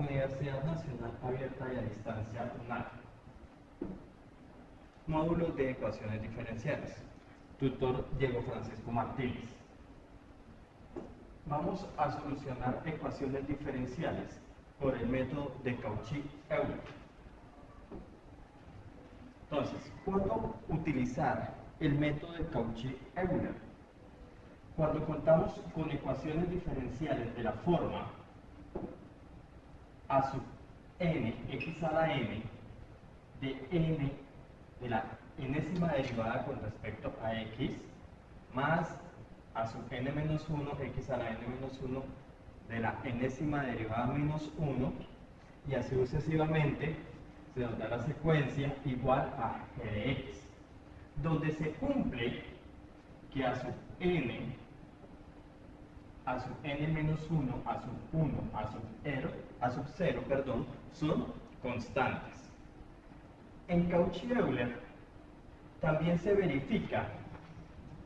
Universidad Nacional Abierta y a Distancia UNAD. Módulos de ecuaciones diferenciales. Tutor Diego Francisco Martínez. Vamos a solucionar ecuaciones diferenciales por el método de Cauchy-Euler. Entonces, ¿cuándo utilizar el método de Cauchy-Euler? Cuando contamos con ecuaciones diferenciales de la forma a sub n, x a la n, de n de la enésima derivada con respecto a x, más a sub n menos 1, x a la n menos 1, de la enésima derivada menos 1, y así sucesivamente, se nos da la secuencia igual a g de x, donde se cumple que a sub n menos 1, a sub 1, a sub 0, son constantes. En Cauchy-Euler también se verifica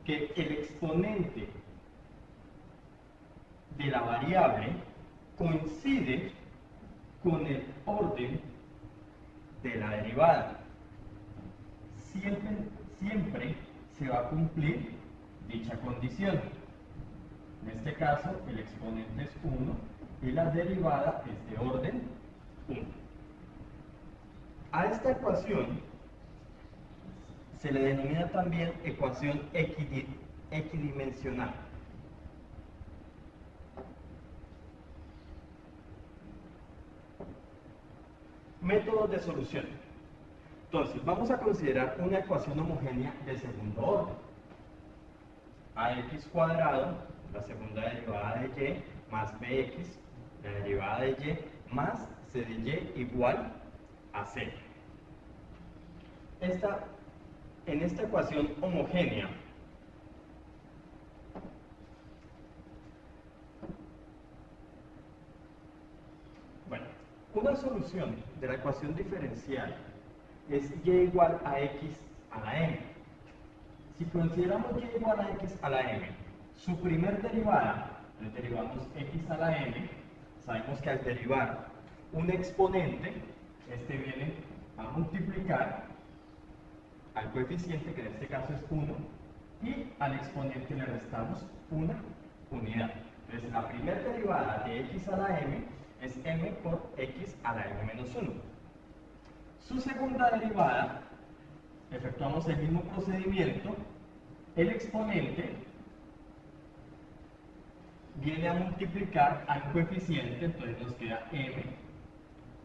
que el exponente de la variable coincide con el orden de la derivada. Siempre se va a cumplir dicha condición. En este caso, el exponente es 1 y la derivada es de orden 1. A esta ecuación se le denomina también ecuación equidimensional. Métodos de solución. Entonces, vamos a considerar una ecuación homogénea de segundo orden. Ax cuadrado, la segunda derivada de y, más bx, la derivada de y, más c de y igual a 0. En esta ecuación homogénea, una solución de la ecuación diferencial es y igual a x a la m. Si consideramos y igual a x a la m, su primer derivada, le derivamos x a la m, sabemos que al derivar un exponente, este viene a multiplicar al coeficiente, que en este caso es 1, y al exponente le restamos una unidad. Entonces, la primera derivada de x a la m es m por x a la m menos 1. Su segunda derivada, efectuamos el mismo procedimiento, el exponente viene a multiplicar al coeficiente, entonces nos queda m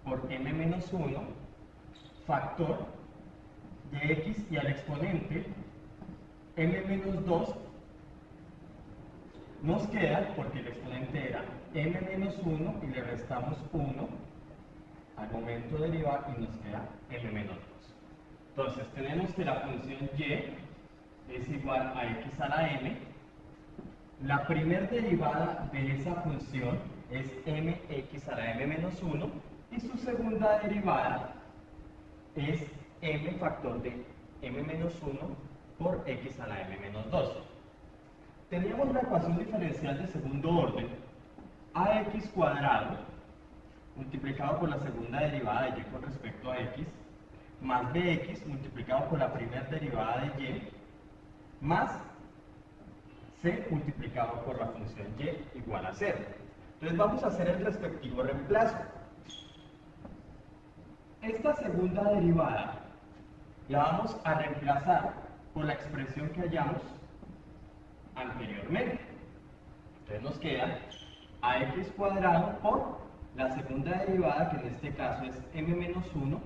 por m menos 1, factor de x, y al exponente m menos 2 nos queda, porque el exponente era m menos 1 y le restamos 1 al momento de derivar y nos queda m menos 2. Entonces tenemos que la función y es igual a x a la m. La primera derivada de esa función es mx a la m menos 1 y su segunda derivada es m factor de m menos 1 por x a la m menos 2. Teníamos la ecuación diferencial de segundo orden, ax cuadrado multiplicado por la segunda derivada de y con respecto a x, más bx multiplicado por la primera derivada de y, más c multiplicado por la función y igual a 0. Entonces vamos a hacer el respectivo reemplazo. Esta segunda derivada la vamos a reemplazar por la expresión que hallamos anteriormente. Entonces nos queda ax cuadrado por la segunda derivada, que en este caso es m menos 1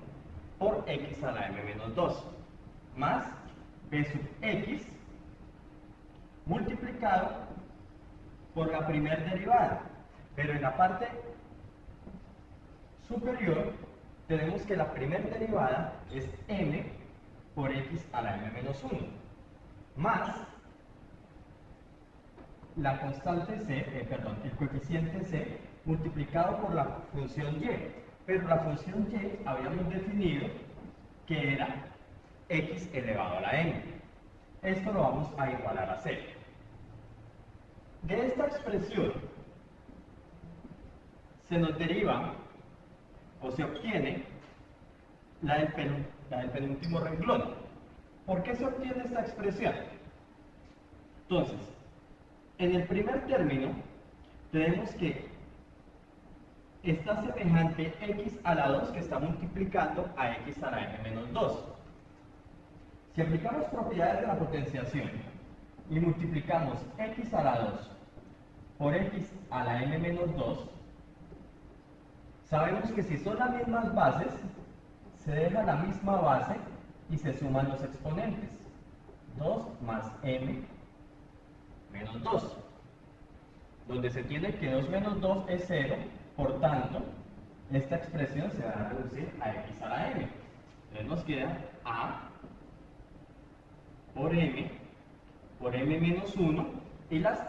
por x a la m menos 2, más b sub x multiplicado por la primera derivada. Pero en la parte superior tenemos que la primera derivada es m por x a la m menos 1, más la constante c, el coeficiente c multiplicado por la función y. Pero la función y habíamos definido que era x elevado a la m. Esto lo vamos a igualar a 0. De esta expresión se nos deriva o se obtiene la del penúltimo renglón. ¿Por qué se obtiene esta expresión? Entonces, en el primer término tenemos que está semejante x a la 2 que está multiplicando a x a la m menos 2. Si aplicamos propiedades de la potenciación y multiplicamos x a la 2 por x a la m menos 2, sabemos que si son las mismas bases, se deja la misma base y se suman los exponentes. 2 más m menos 2. Donde se tiene que 2 menos 2 es 0, por tanto, esta expresión se va a reducir a x a la m. Entonces nos queda a por m menos 1, y las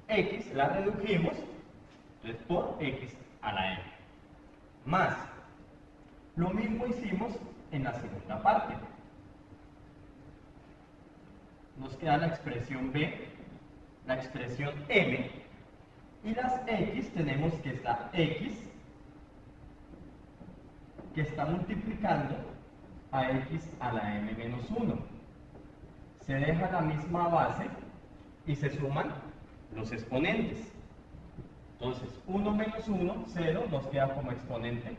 x las redujimos, entonces por x a la m. Más, lo mismo hicimos en la segunda parte. Nos queda la expresión b, la expresión m, y las x tenemos que esta x que está multiplicando a x a la m menos 1. Se deja la misma base y se suman los exponentes. Entonces, 1 menos 1, 0, nos queda como exponente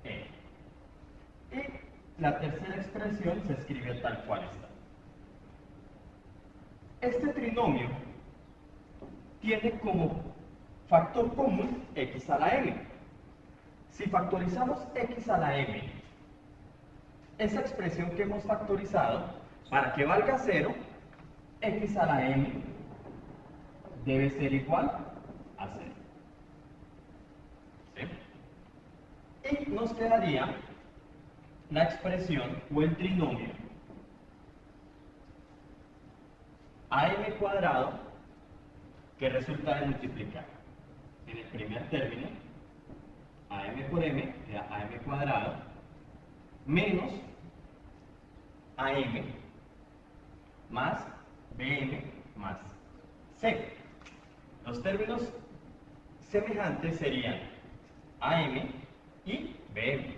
m. Y la tercera expresión se escribe tal cual está. Este trinomio tiene como factor común x a la m. Si factorizamos x a la m, esa expresión que hemos factorizado, para que valga 0, x a la m debe ser igual a 0. ¿Sí? Y nos quedaría la expresión o el trinomio am cuadrado, que resulta de multiplicar en el primer término am por m, queda am cuadrado, menos am más bm más c. Los términos semejantes serían am y bm,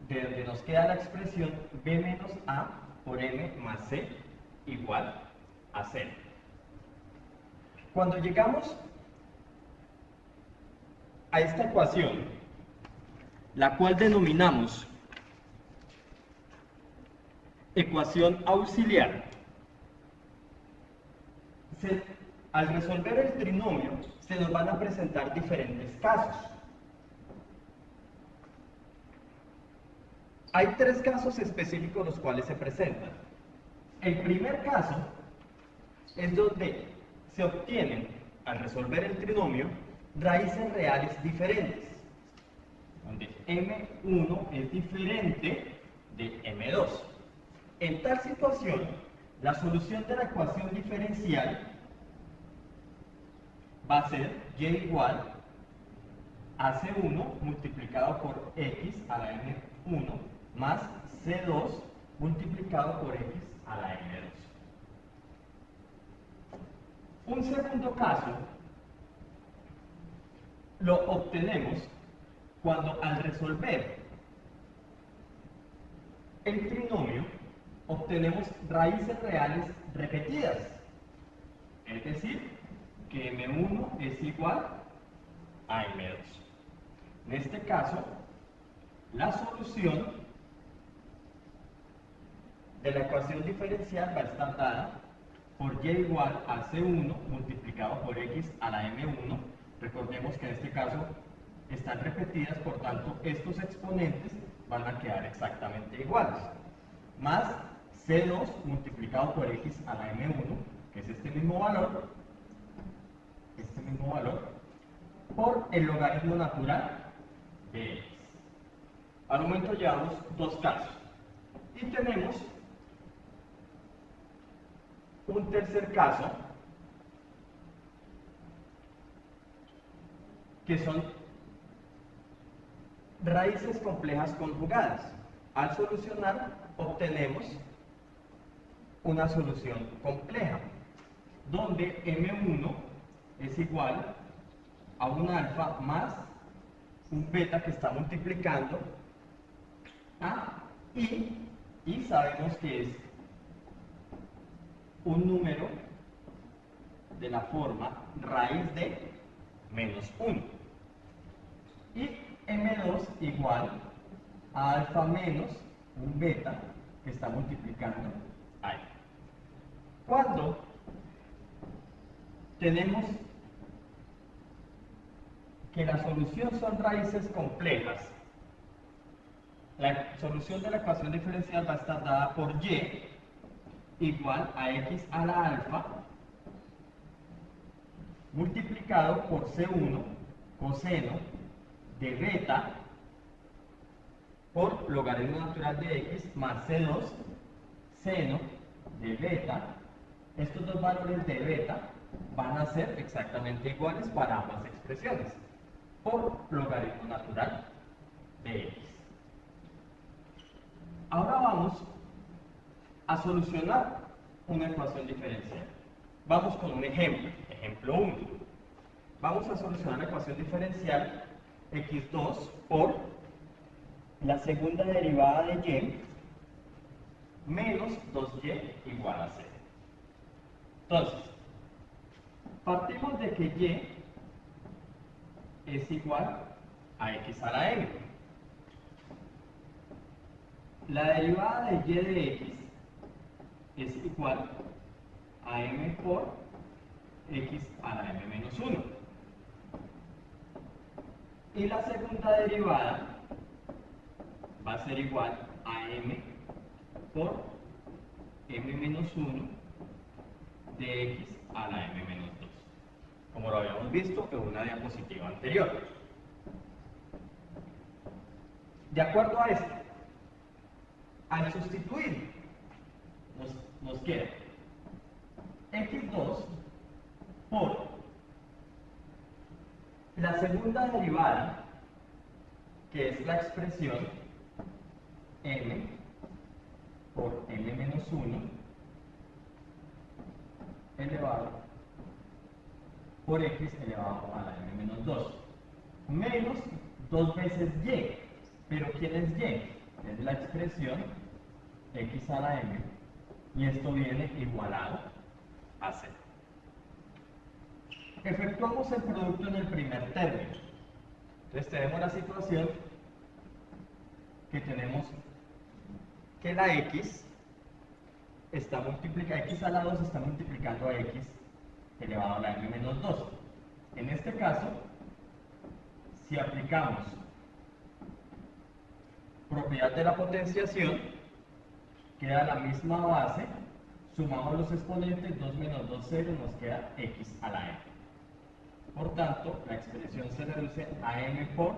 de donde nos queda la expresión b menos a por m más c igual a 0. Cuando llegamos a esta ecuación, la cual denominamos ecuación auxiliar, al resolver el trinomio se nos van a presentar diferentes casos. Hay 3 casos específicos los cuales se presentan. El primer caso es donde se obtienen, al resolver el trinomio, raíces reales diferentes, donde m1 es diferente de m2. En tal situación, la solución de la ecuación diferencial va a ser y igual a c1 multiplicado por x a la m1 más c2 multiplicado por x a la m2. Un segundo caso lo obtenemos cuando al resolver el trinomio obtenemos raíces reales repetidas, es decir, que m1 es igual a m2. En este caso, la solución de la ecuación diferencial va a estar dada por y igual a c1 multiplicado por x a la m1. Recordemos que en este caso están repetidas, por tanto estos exponentes van a quedar exactamente iguales, más c2 multiplicado por x a la m1, que es este mismo valor, por el logaritmo natural de x. Al momento llevamos 2 casos y tenemos un tercer caso, que son raíces complejas conjugadas. Al solucionar obtenemos una solución compleja, donde m1 es igual a un alfa más un beta que está multiplicando a y sabemos que es un número de la forma raíz de menos 1. Y m2 igual a alfa menos un beta que está multiplicando a y. Cuando tenemos que la solución son raíces complejas, la solución de la ecuación diferencial va a estar dada por y igual a x a la alfa multiplicado por c1 coseno de beta por logaritmo natural de x más c2 seno de beta. Estos dos valores de beta van a ser exactamente iguales para ambas expresiones por logaritmo natural de x. Ahora vamos a solucionar una ecuación diferencial. Vamos con un ejemplo, ejemplo 1. Vamos a solucionar la ecuación diferencial x2 por la segunda derivada de y menos 2y igual a 0. Entonces, partimos de que y es igual a x a la m. La derivada de y de x es igual a m por x a la m menos 1. Y la segunda derivada va a ser igual a m por m menos 1 de x a la m menos 2, como lo habíamos visto en una diapositiva anterior. De acuerdo a esto, al sustituir, nos queda x2 por la segunda derivada, que es la expresión m por m menos 1 elevado por x elevado a la m menos 2, menos 2 veces y. ¿Pero quién es y? Es la expresión x a la m, y esto viene igualado a 0. Efectuamos el producto en el primer término. Entonces tenemos la situación que tenemos que la x está multiplicando, x a la 2 está multiplicando a x elevado a la m menos 2. En este caso, si aplicamos propiedad de la potenciación, queda la misma base, sumamos los exponentes, 2 menos 2, 0, nos queda x a la m. Por tanto, la expresión se reduce a m por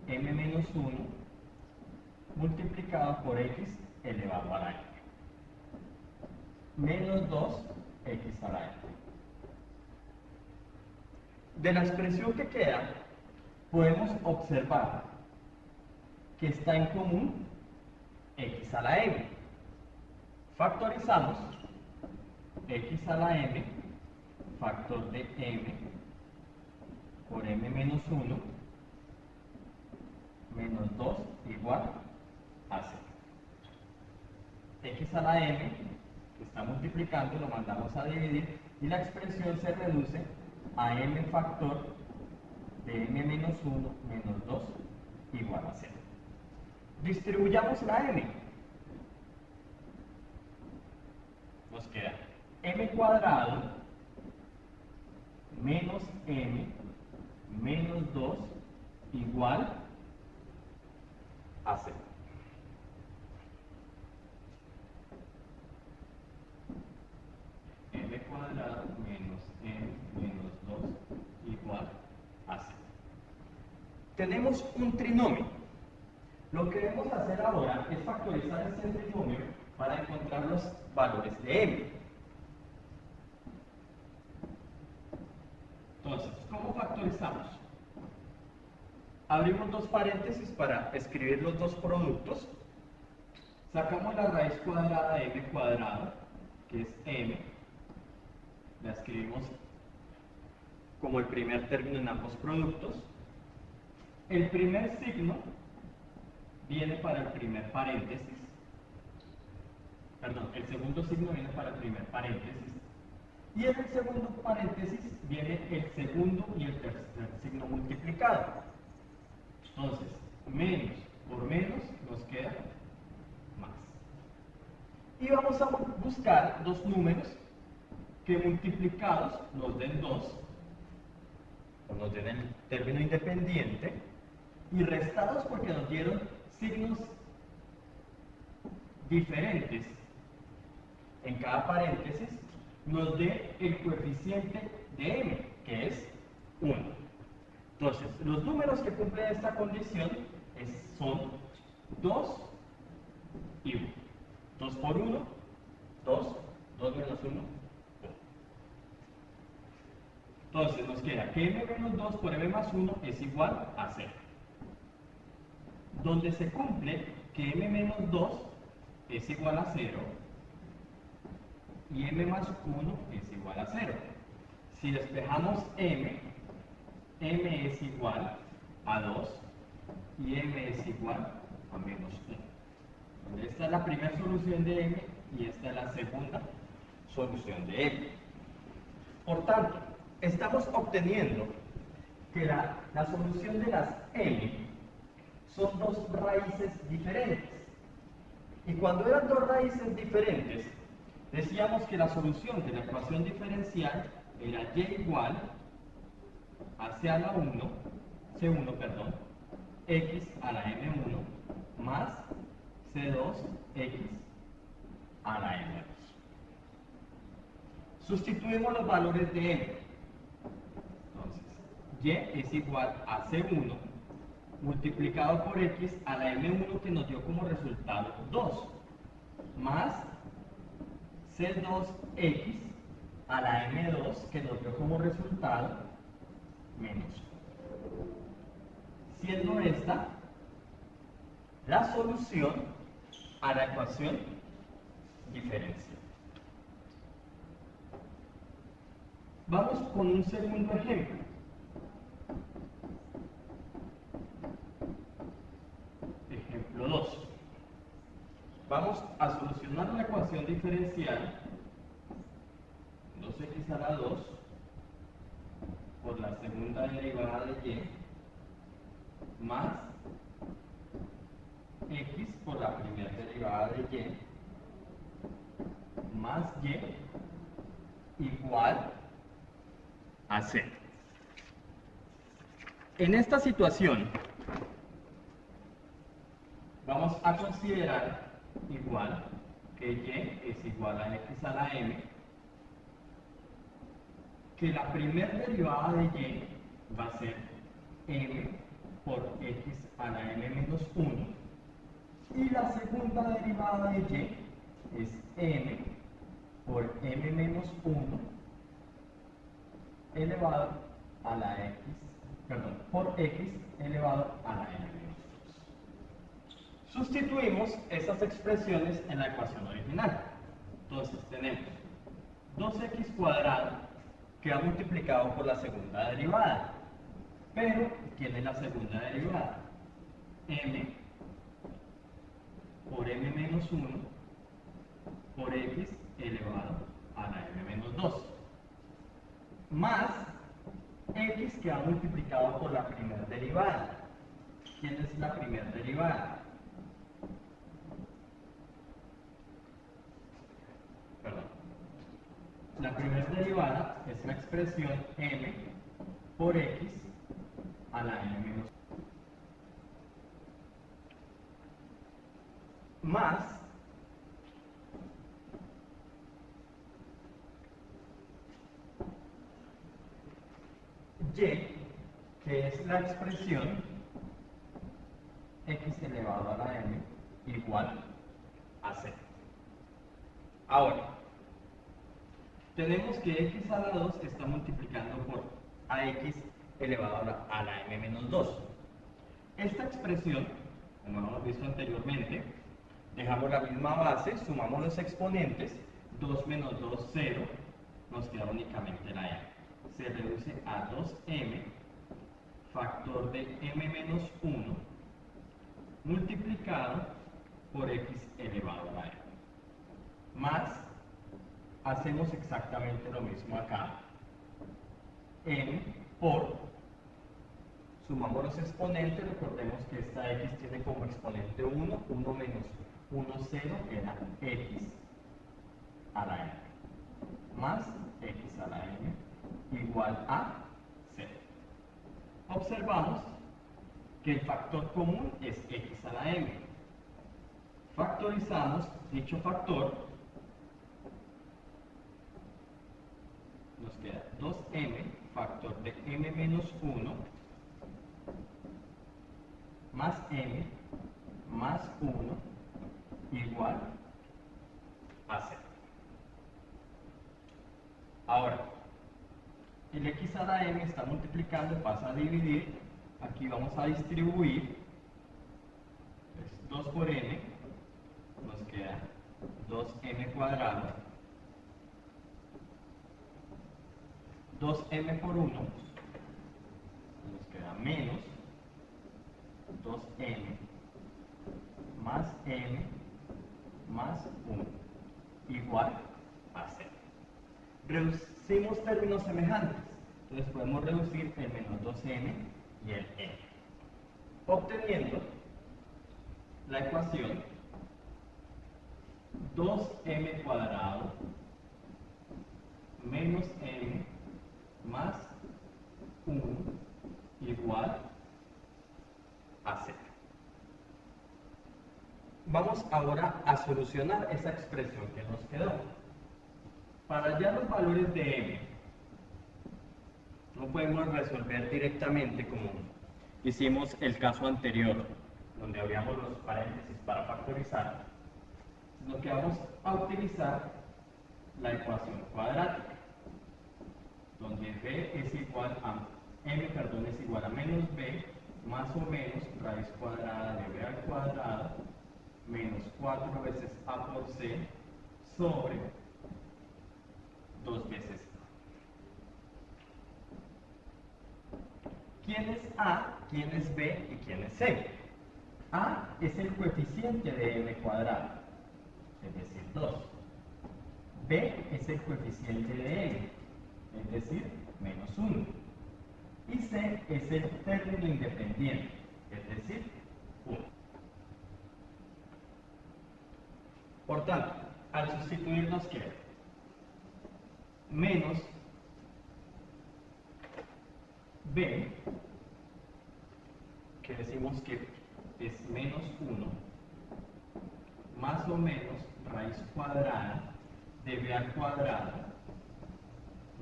m menos 1 multiplicado por x elevado a la m, menos 2 x a la m. De la expresión que queda, podemos observar que está en común x a la m. Factorizamos x a la m, factor de m por m menos 1 menos 2 igual a 0. X a la m, que está multiplicando, lo mandamos a dividir, y la expresión se reduce a m factor de m menos 1 menos 2 igual a 0. Distribuyamos la m. Nos queda m cuadrado menos m menos 2 igual a 0. M cuadrado menos m menos 2 igual a 0. Tenemos un trinomio. Lo que debemos hacer ahora es factorizar este trinomio para encontrar los valores de m. Entonces, ¿cómo factorizamos? Abrimos dos paréntesis para escribir los dos productos. Sacamos la raíz cuadrada de m cuadrado, que es m. La escribimos como el primer término en ambos productos. El primer signo viene para el primer paréntesis. Perdón, el segundo signo viene para el primer paréntesis. Y en el segundo paréntesis viene el segundo y el tercer signo multiplicado. Entonces, menos por menos nos queda más. Y vamos a buscar dos números que multiplicados nos den 2, o nos den el término independiente, y restados porque nos dieron signos diferentes en cada paréntesis, nos dé el coeficiente de m, que es 1. Entonces, los números que cumplen esta condición son 2 y 1. 2 por 1, 2, 2 menos 1, 1. Entonces, nos queda que m menos 2 por m más 1 es igual a 0. Donde se cumple que m menos 2 es igual a 0 y m más 1 es igual a 0. Si despejamos m es igual a 2 y m es igual a menos 1. Esta es la primera solución de m y esta es la segunda solución de m. Por tanto, estamos obteniendo que la solución de las m son dos raíces diferentes. Y cuando eran dos raíces diferentes, decíamos que la solución de la ecuación diferencial era y igual a c a la 1, c1, perdón, x a la m1 más c2x a la m2. Sustituimos los valores de m. Entonces, y es igual a c1 multiplicado por x a la m1 que nos dio como resultado 2 más c2x a la m2 que nos dio como resultado menos 1. Siendo esta la solución a la ecuación diferencial. Vamos con un segundo ejemplo. Ejemplo 2. Vamos a solucionar la ecuación diferencial 2x a la 2 por la segunda derivada de y más x por la primera derivada de y más y igual a 0. En esta situación vamos a considerar igual que y es igual a x a la m, que la primera derivada de y va a ser m por x a la m menos 1 y la segunda derivada de y es m por m menos 1 elevado a la x, perdón, por x elevado a la m menos 2. Sustituimos estas expresiones en la ecuación original. Entonces tenemos 2x cuadrado que va multiplicado por la segunda derivada. Pero, ¿quién es la segunda derivada? M por m menos 1 por x elevado a la m menos 2. Más x que va multiplicado por la primera derivada. ¿Quién es la primera derivada? Perdón. La primera derivada es la expresión m por x a la m menos 1 más y, que es la expresión x elevado a la m igual a 0. Ahora, tenemos que x a la 2 está multiplicando por ax elevado a la m menos 2. Esta expresión, como hemos visto anteriormente, dejamos la misma base, sumamos los exponentes, 2 menos 2, 0, nos queda únicamente la m. se reduce a 2m factor de m menos 1 multiplicado por x elevado a la m. Más, hacemos exactamente lo mismo acá. M por, sumamos los exponentes, recordemos que esta x tiene como exponente 1, 1 menos 1, 0, era x a la m, más x a la m igual a 0. Observamos que el factor común es x a la m. Factorizamos dicho factor, nos queda 2m factor de m menos 1 más m más 1 igual a 0. Ahora, el x a la m está multiplicando, pasa a dividir, aquí vamos a distribuir, es 2 por m, nos queda 2m cuadrado, 2m por 1, nos queda menos 2m más m más 1 igual a 0. Reducimos términos semejantes, entonces podemos reducir el menos 2m y el m, obteniendo la ecuación 2m cuadrado menos m más 1 igual a 0. Vamos ahora a solucionar esa expresión que nos quedó. Para hallar los valores de m, no podemos resolver directamente como hicimos el caso anterior, donde abríamos los paréntesis para factorizar, sino que vamos a utilizar la ecuación cuadrática, donde b es igual a es igual a menos b más o menos raíz cuadrada de b al cuadrado menos 4 veces a por c sobre 2 veces a. ¿Quién es a, quién es b y quién es c? A es el coeficiente de m cuadrado, es decir, 2. B es el coeficiente de m, es decir, menos 1. Y c es el término independiente, es decir, 1. Por tanto, al sustituir nos queda menos b, que decimos que es menos 1, más o menos raíz cuadrada de b al cuadrado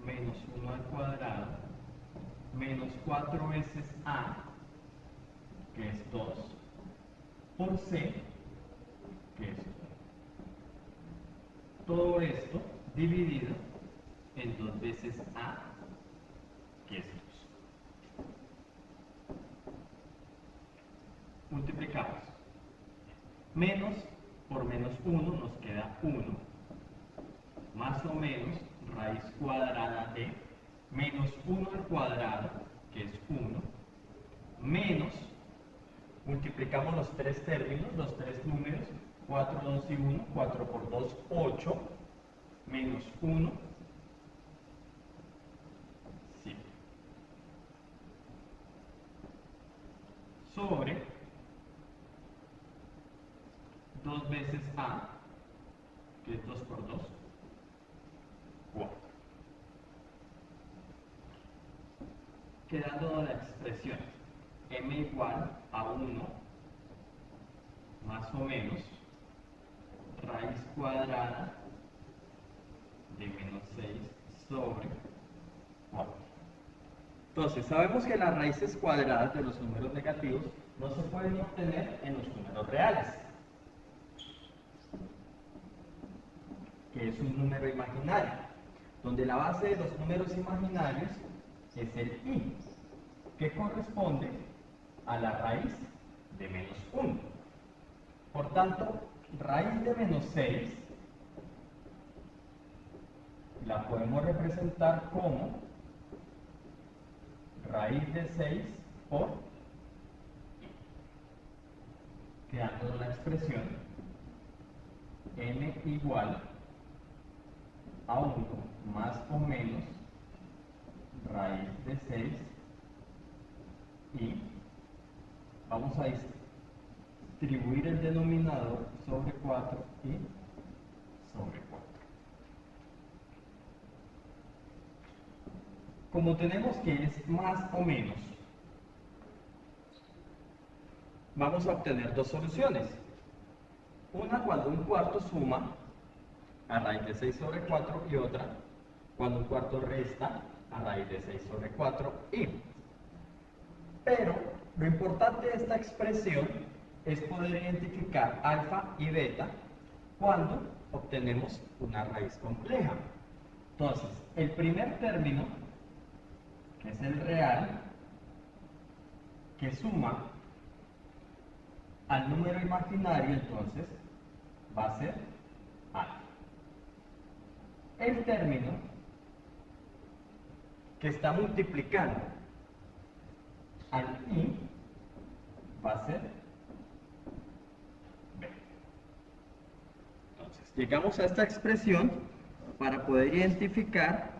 menos 1 al cuadrado menos 4 veces a, que es 2, por c, que es 1. Todo esto dividido en 2 veces a, que es 2. Multiplicamos. Menos por menos 1 nos queda 1, más o menos raíz cuadrada de menos 1 al cuadrado, que es 1, menos, multiplicamos los tres términos, los tres números, 4, 2 y 1, 4 por 2, 8, menos 1, 7. Sobre 2 veces a, que es 2 por 2, 4. Quedando la expresión m igual a 1 más o menos raíz cuadrada de menos 6 sobre 4. Entonces, sabemos que las raíces cuadradas de los números negativos no se pueden obtener en los números reales, que es un número imaginario, donde la base de los números imaginarios es el i, que corresponde a la raíz de menos 1. Por tanto, raíz de menos 6 la podemos representar como raíz de 6 por i, quedando la expresión n igual a 1 más o menos raíz de 6 y vamos a distribuir el denominador sobre 4 y sobre 4. Como tenemos que es más o menos, vamos a obtener dos soluciones. Una cuando un cuarto suma a raíz de 6 sobre 4 y otra cuando un cuarto resta a raíz de 6 sobre 4 y. Pero lo importante de esta expresión es poder identificar alfa y beta cuando obtenemos una raíz compleja. Entonces, el primer término, que es el real, que suma al número imaginario, entonces va a ser alfa. El término que está multiplicando al i va a ser b. Entonces, llegamos a esta expresión para poder identificar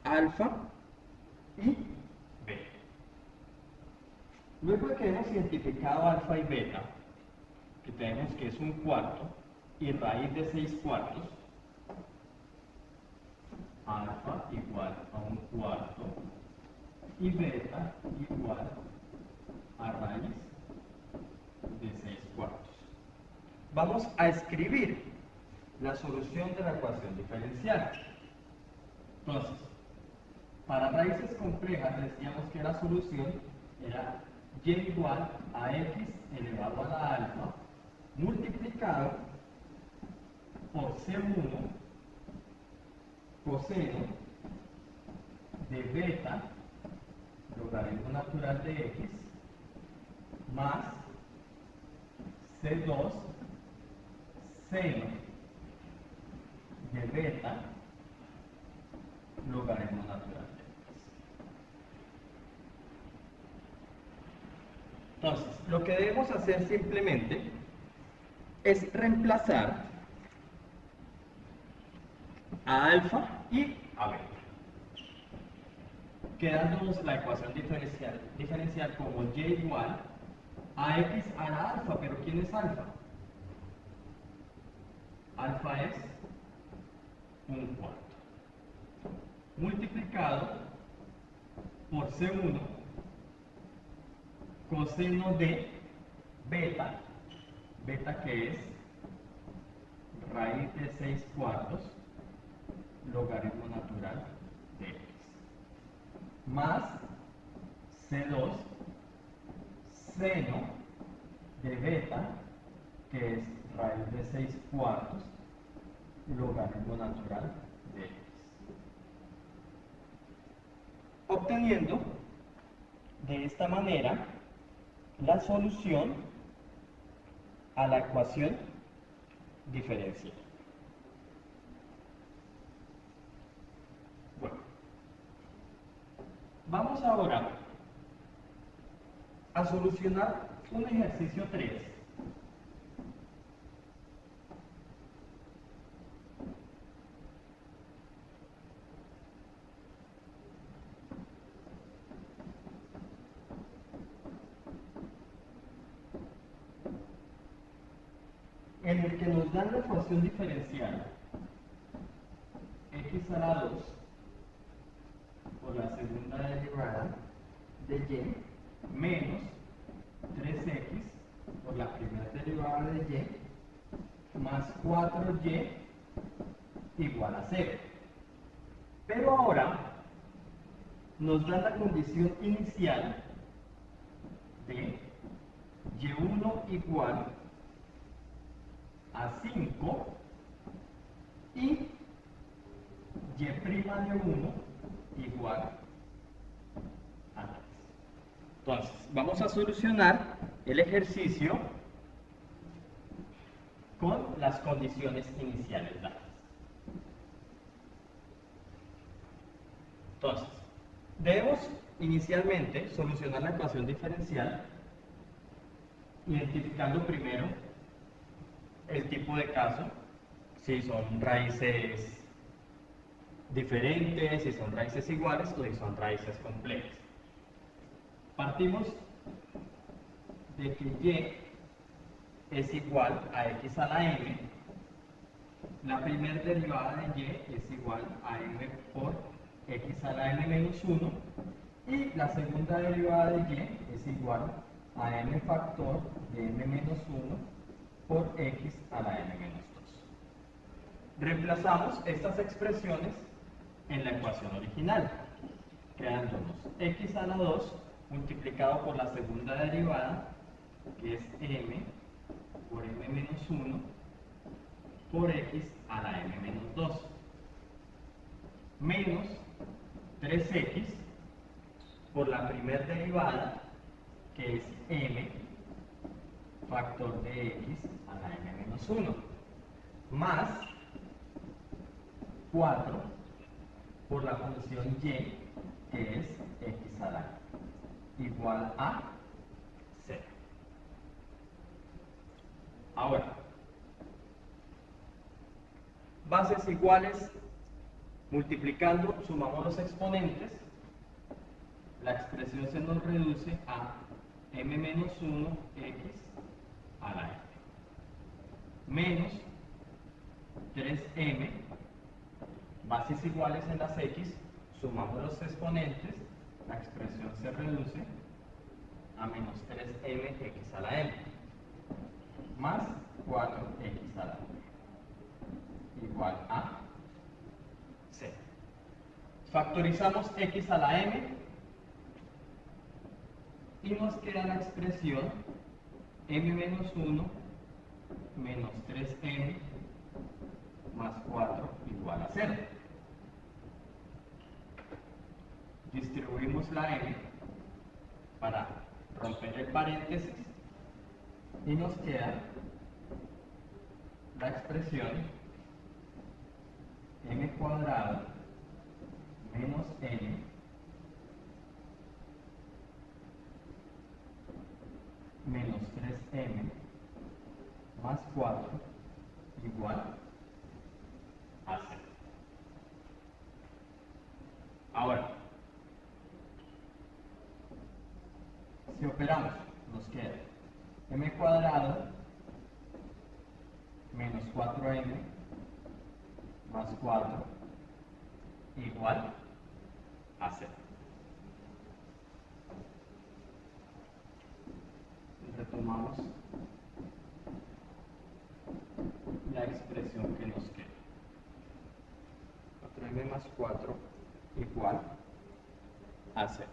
alfa y beta. Luego de que hemos identificado alfa y beta, que tenemos que es un cuarto y raíz de 6 cuartos, alfa igual a un cuarto y beta igual a raíz de 6 cuartos. Vamos a escribir la solución de la ecuación diferencial. Entonces, para raíces complejas decíamos que la solución era y igual a x elevado a la alfa multiplicado por c1 coseno de beta logaritmo natural de x más c2 seno de beta logaritmo natural de x. Entonces, lo que debemos hacer simplemente es reemplazar a alfa y a beta, quedándonos la ecuación diferencial como y igual a x a la alfa. ¿Pero quién es alfa? Alfa es un cuarto multiplicado por c1 coseno de beta, beta que es raíz de 6 cuartos logaritmo natural de x, más c2 seno de beta que es raíz de 6 cuartos logaritmo natural de x, obteniendo de esta manera la solución a la ecuación diferencial. Bueno, vamos ahora a solucionar un ejercicio 3. En el que nos dan la ecuación diferencial x a la 2 por la segunda derivada de y menos 3x por la primera derivada de y más 4y igual a 0. Pero ahora nos dan la condición inicial de y1 igual a 5 y y' de 1 igual a 3. Entonces, vamos a solucionar el ejercicio con las condiciones iniciales dadas. Entonces, debemos inicialmente solucionar la ecuación diferencial identificando primero el tipo de caso, si son raíces diferentes, si son raíces iguales o si son raíces complejas. Partimos de que y es igual a x a la m. La primera derivada de y es igual a m por x a la m menos 1 y la segunda derivada de y es igual a m factor de m menos 1 por x a la m menos 2. Reemplazamos estas expresiones en la ecuación original, quedándonos x a la 2 multiplicado por la segunda derivada, que es m por m menos 1 por x a la m menos 2, menos 3x por la primera derivada, que es m factor de x a la m menos 1, más 4 por la función y, que es x a la m, igual a 0. Ahora, bases iguales, multiplicando, sumamos los exponentes, la expresión se nos reduce a m menos 1 x a la m, menos 3m, bases iguales en las x, sumamos los exponentes, la expresión se reduce a menos 3m x a la m, más 4x a la m, igual a 0. Factorizamos x a la m y nos queda la expresión m menos 1 menos 3m más 4 igual a 0. Distribuimos la m para romper el paréntesis y nos queda la expresión m cuadrado menos n menos 3m más 4 igual a 0. Ahora, si operamos, nos queda m cuadrado menos 4m más 4 igual a 0. Retomamos la expresión que nos queda. 4m más 4 igual a 0.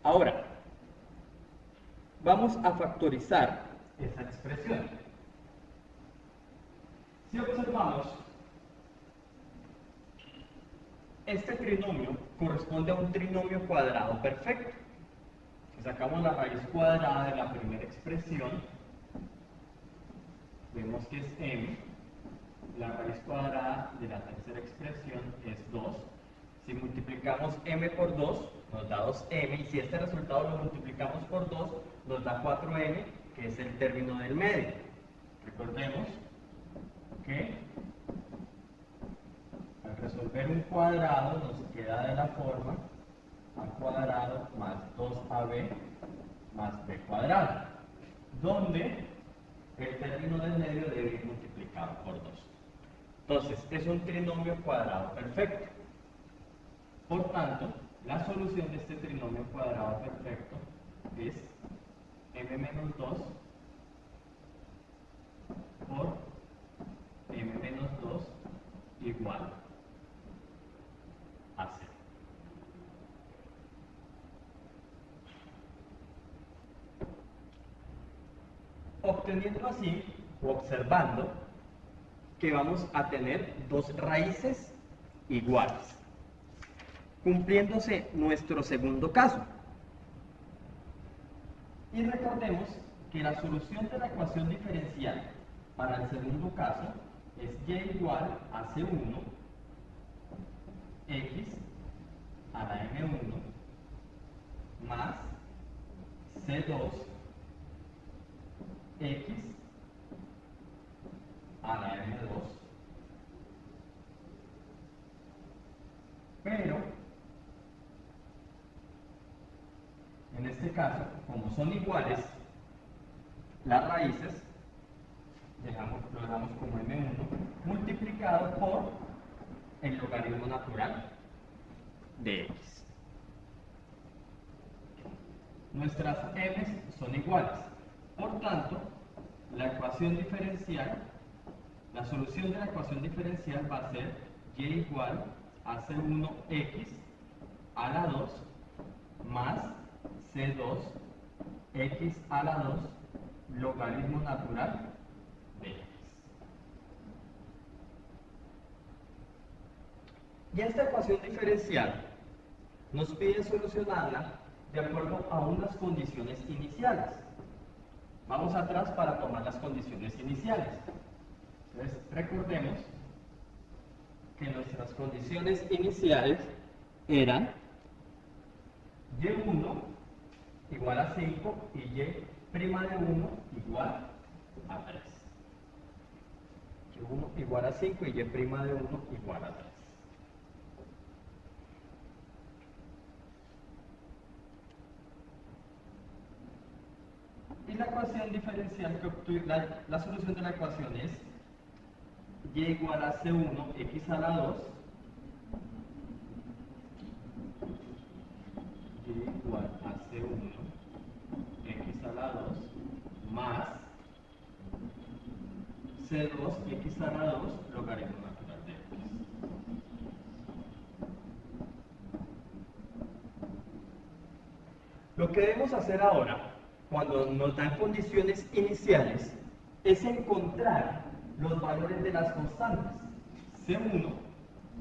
Ahora, vamos a factorizar esa expresión. Si observamos, este trinomio corresponde a un trinomio cuadrado perfecto. Si sacamos la raíz cuadrada de la primera expresión, vemos que es m, la raíz cuadrada de la tercera expresión es 2. Si multiplicamos m por 2, nos da 2m, y si este resultado lo multiplicamos por 2, nos da 4m, que es el término del medio. Recordemos que al resolver un cuadrado nos queda de la forma a cuadrado más 2ab más b cuadrado, donde el término del medio debe ir multiplicado por 2. Entonces, es un trinomio cuadrado perfecto. Por tanto, la solución de este trinomio cuadrado perfecto es m menos 2 por m menos 2 igual a 0. Obteniendo así, o observando, que vamos a tener dos raíces iguales, cumpliéndose nuestro segundo caso. Y recordemos que la solución de la ecuación diferencial para el segundo caso es y igual a c1 x a la m1 más C2 X a la M2, pero en este caso, como son iguales las raíces, lo dejamos como M1 multiplicado por el logaritmo natural de X. Nuestras m son iguales, por tanto, la ecuación diferencial, la solución de la ecuación diferencial va a ser y igual a C1x a la 2 más C2x a la 2 logaritmo natural de x. Y esta ecuación diferencial nos pide solucionarla de acuerdo a unas condiciones iniciales. Vamos atrás para tomar las condiciones iniciales. Entonces, recordemos que nuestras condiciones iniciales eran y1 igual a 5 y y' de 1 igual a 3. y1 igual a 5 y y' de 1 igual a 3. Y la ecuación diferencial que obtuvimos, la solución de la ecuación es y igual a C1 x a la 2 y igual a C1 x a la 2 más C2 x a la 2 logaritmo natural de x. Lo que debemos hacer ahora, cuando nos dan condiciones iniciales, es encontrar los valores de las constantes C1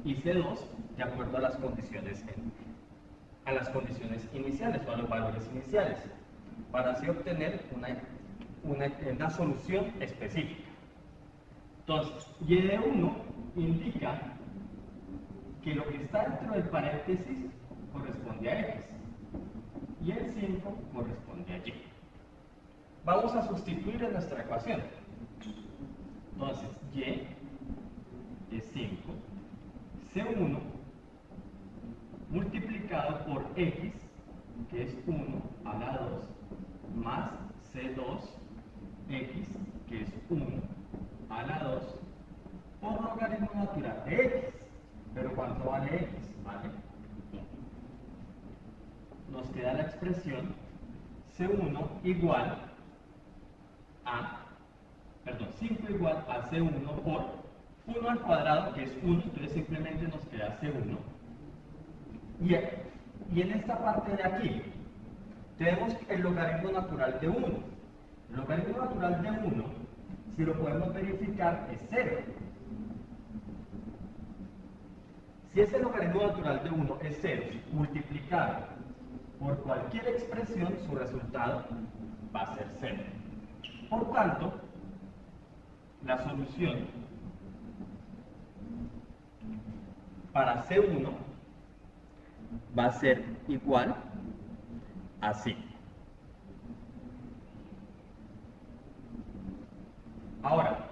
y C2 de acuerdo a las condiciones iniciales o a los valores iniciales, para así obtener una solución específica. Entonces, y de 1 indica que lo que está dentro del paréntesis corresponde a x y el 5 corresponde a y. Vamos a sustituir en nuestra ecuación. Entonces, y es 5, C1 multiplicado por x, que es 1 a la 2, más C2x, que es 1 a la 2, por logaritmo natural de x. ¿Pero cuánto vale x? Vale 1. Nos queda la expresión C1 igual a, 5 igual a C1 por 1 al cuadrado, que es 1, entonces simplemente nos queda C1. Y en esta parte de aquí, tenemos el logaritmo natural de 1. El logaritmo natural de 1, si lo podemos verificar, es 0. Si ese logaritmo natural de 1 es 0, multiplicado por cualquier expresión, su resultado va a ser 0. Por tanto, la solución para C1 va a ser igual a 5. Ahora,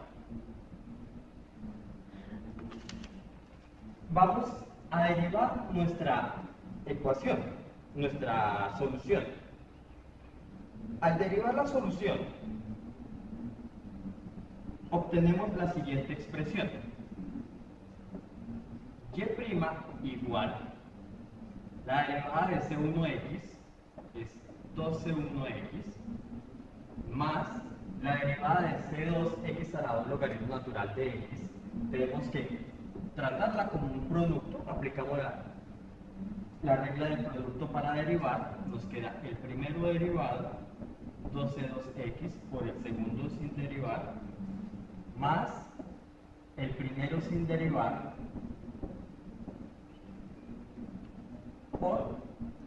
vamos a derivar nuestra ecuación, nuestra solución. Al derivar la solución, obtenemos la siguiente expresión. Y' igual, la derivada de C1x es 2C1x, más la derivada de C2x a la 2 logaritmo natural de x. Tenemos que tratarla como un producto, aplicamos la regla del producto para derivar, nos queda el primero derivado, 2C2x, por el segundo sin derivar, más el primero sin derivar, por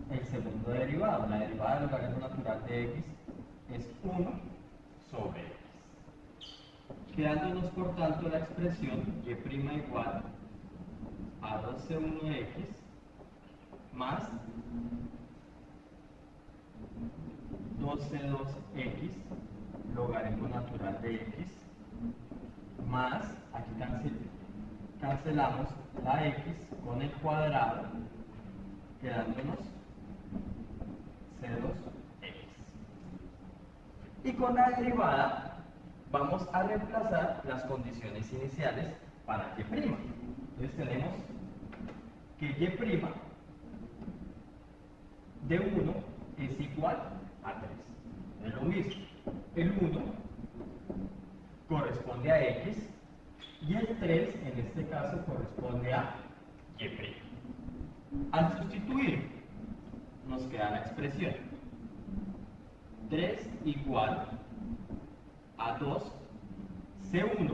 el segundo derivado. La derivada del logaritmo natural de x es 1 sobre x. Quedándonos por tanto la expresión y' igual a 2C1x más 2c2x logaritmo natural de x más, aquí cancelamos la x con el cuadrado, quedándonos c2x. Y con la derivada vamos a reemplazar las condiciones iniciales para y'. Entonces tenemos que y' de 1 es igual a 3. Es lo mismo. El 1 corresponde a x y el 3 en este caso corresponde a y'. Al sustituir nos queda la expresión 3 igual a 2 C1,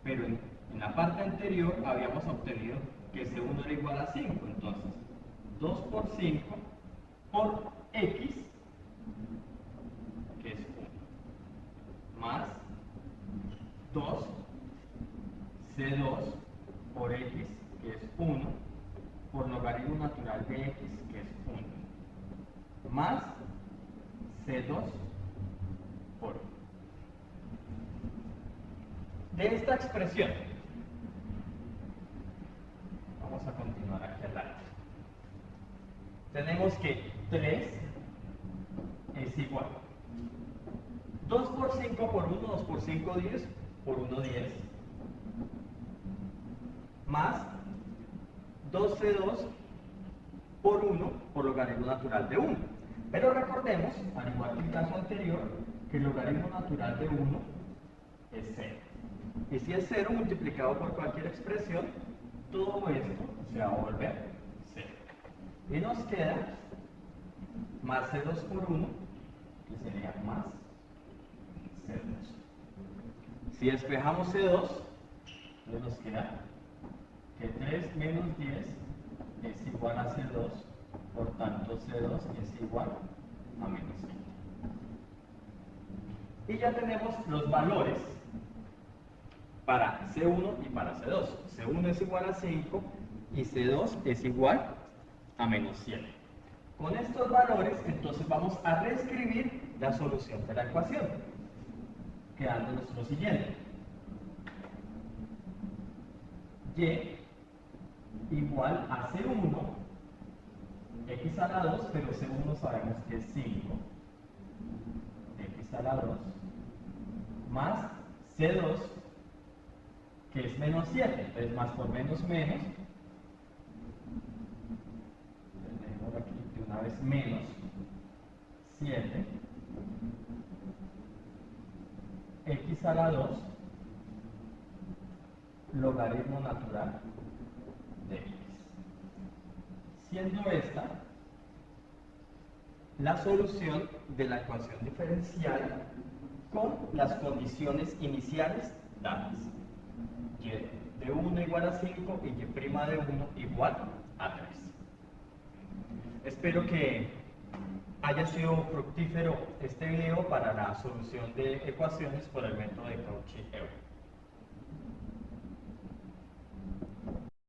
pero en la parte anterior habíamos obtenido que C1 era igual a 5, entonces 2 por 5 por x, que es 1, más 2 C2 por x, que es 1, por logaritmo natural de x, que es 1, más C2 por 1. De esta expresión, vamos a continuar aquí al lado. Tenemos que 3 es igual 2 por 5 por 1, 2 por 5, 10, por 1, 10, más 2c2 por 1 por logaritmo natural de 1. Pero recordemos, al igual que el caso anterior, que el logaritmo natural de 1 es 0. Y si es 0 multiplicado por cualquier expresión, todo esto se va a volver 0. Y nos queda más c2 por 1, que sería más c2. Si despejamos c2, entonces nos queda que 3 menos 10 es igual a c2, por tanto c2 es igual a menos 5. Y ya tenemos los valores para C1 y para C2. C1 es igual a 5 y C2 es igual a menos 7. Con estos valores, entonces vamos a reescribir la solución de la ecuación, quedándonos lo siguiente. Y igual a C1, x a la 2, pero C1 sabemos que es 5, x a la 2, más C2, que es menos 7, entonces más por menos menos, tenemos aquí de una vez menos 7, x a la 2, logaritmo natural de x. Siendo esta la solución de la ecuación diferencial con las condiciones iniciales dadas. Y de 1 igual a 5 y y' de 1 igual a 3. Espero que haya sido fructífero este video para la solución de ecuaciones por el método de Cauchy-Euler.